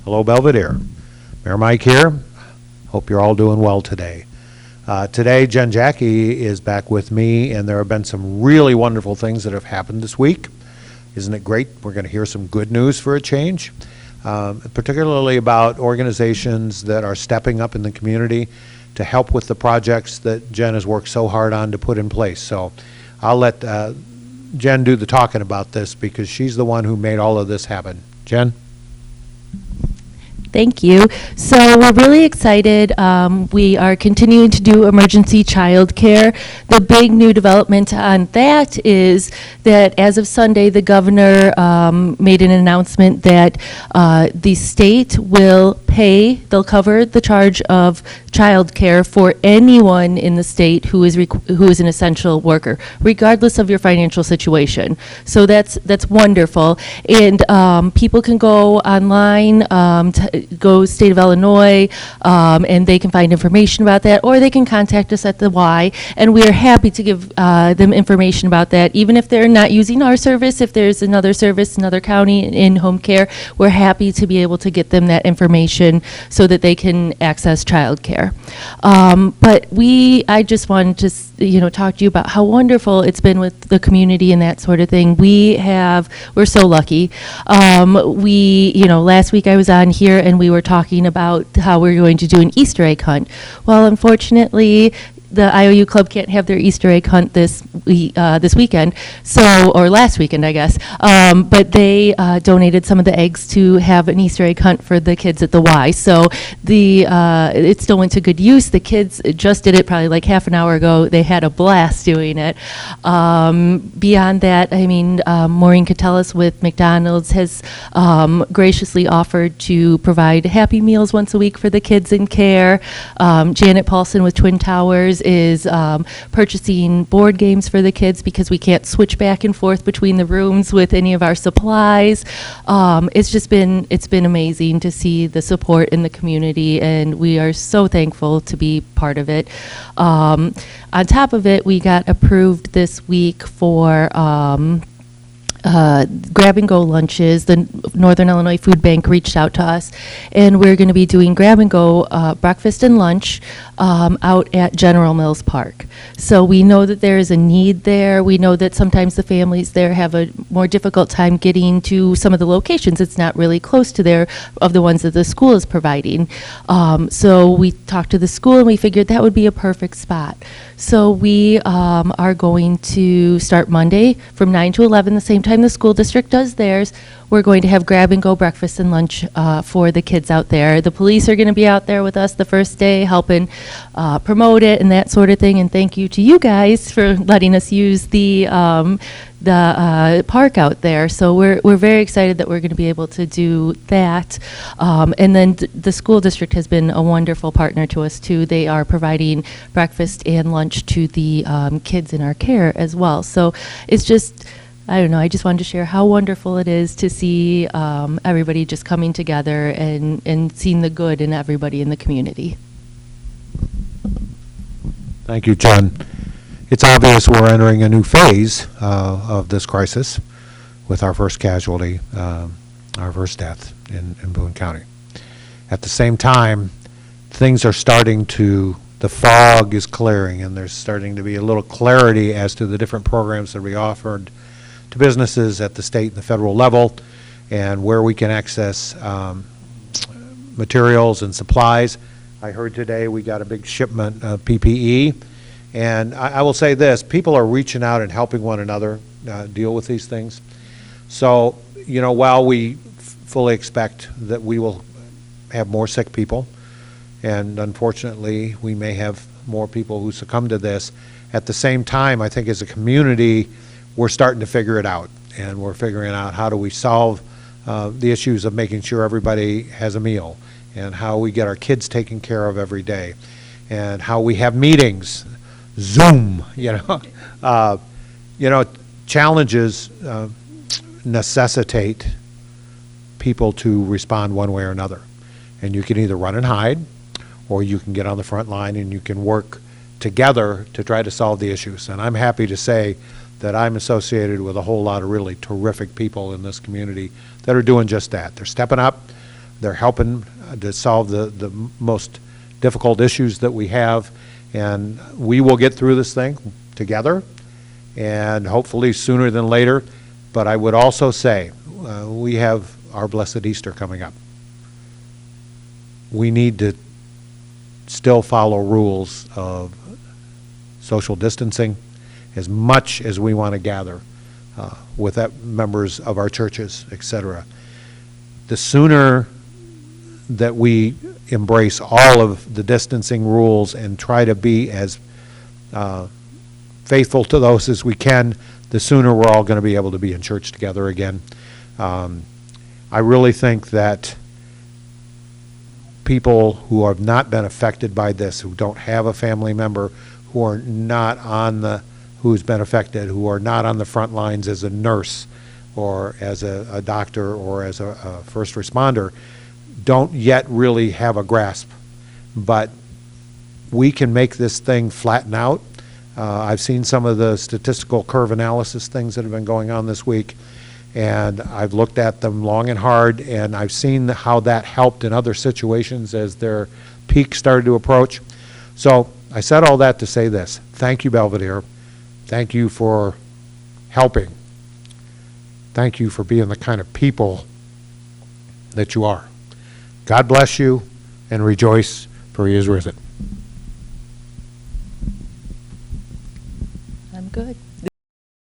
Hello, Belvedere. Mayor Mike here. Hope you're all doing well today. Today, Jen Jacky is back with me, and there have been some really wonderful things that have happened this week. Isn't it great? We're going to hear some good news for a change, particularly about organizations that are stepping up in the community to help with the projects that Jen has worked so hard on to put in place. So I'll let Jen do the talking about this because she's the one who made all of this happen. Jen? Thank you. So we're really excited. We are continuing to do emergency child care. The big new development on that is that as of Sunday, the governor made an announcement that the state will pay, they'll cover the charge of child care for anyone in the state who is an essential worker, regardless of your financial situation. So that's wonderful. And people can go online, go State of Illinois, and they can find information about that, or they can contact us at the Y, and we are happy to give them information about that. Even if they're not using our service, if there's another service, another county in home care, we're happy to be able to get them that information so that they can access child care. But I just wanted to talk to you about how wonderful it's been with the community and that sort of thing. We're so lucky. Last week I was on here and we were talking about how we're going to do an Easter egg hunt. Well, unfortunately, the IOU Club can't have their Easter egg hunt this weekend, or last weekend, I guess. But they donated some of the eggs to have an Easter egg hunt for the kids at the Y. So it still went to good use. The kids just did it probably like half an hour ago. They had a blast doing it. Beyond that, Maureen Catellis with McDonald's has graciously offered to provide Happy Meals once a week for the kids in care. Janet Paulson with Twin Towers is purchasing board games for the kids because we can't switch back and forth between the rooms with any of our supplies. It's been amazing to see the support in the community, and we are so thankful to be part of it. On top of it, we got approved this week for grab-and-go lunches. The Northern Illinois Food Bank reached out to us, and we're going to be doing grab-and-go breakfast and lunch out at General Mills Park. So we know that there is a need there. We know that sometimes the families there have a more difficult time getting to some of the locations. It's not really close to of the ones that the school is providing. So we talked to the school, and we figured that would be a perfect spot. So we are going to start Monday from 9 to 11, the same time the school district does theirs. We're going to have grab-and-go breakfast and lunch for the kids out there. The police are going to be out there with us the first day, helping promote it and that sort of thing. And thank you to you guys for letting us use the park out there. So we're very excited that we're going to be able to do that. And then the school district has been a wonderful partner to us too. They are providing breakfast and lunch to the kids in our care as well. So it's just, I don't know, I just wanted to share how wonderful it is to see everybody just coming together and seeing the good in everybody in the community. Thank you, Jen. It's obvious we're entering a new phase of this crisis with our first casualty, our first death in Boone County. At the same time, things are the fog is clearing, and there's starting to be a little clarity as to the different programs that we offered to businesses at the state and the federal level, and where we can access materials and supplies. I heard today we got a big shipment of PPE, and I will say this, people are reaching out and helping one another deal with these things. So, while we fully expect that we will have more sick people, and unfortunately we may have more people who succumb to this, at the same time, I think as a community, we're starting to figure it out, and we're figuring out how do we solve the issues of making sure everybody has a meal, and how we get our kids taken care of every day, and how we have meetings, Zoom, challenges necessitate people to respond one way or another. And you can either run and hide, or you can get on the front line and you can work together to try to solve the issues. And I'm happy to say that I'm associated with a whole lot of really terrific people in this community that are doing just that. They're stepping up. They're helping to solve the most difficult issues that we have, and we will get through this thing together, and hopefully sooner than later. But I would also say, we have our blessed Easter coming up. We need to still follow rules of social distancing as much as we want to gather with members of our churches, etc. The sooner that we embrace all of the distancing rules and try to be as faithful to those as we can, the sooner we're all going to be able to be in church together again. I really think that people who have not been affected by this, who don't have a family member, who are not on the, who's been affected, who are not on the front lines as a nurse or as a doctor or as a first responder, don't yet really have a grasp. But we can make this thing flatten out. I've seen some of the statistical curve analysis things that have been going on this week, and I've looked at them long and hard, and I've seen how that helped in other situations as their peak started to approach. So I said all that to say this. Thank you, Belvedere. Thank you for helping. Thank you for being the kind of people that you are. God bless you, and rejoice, for he is risen. I'm good.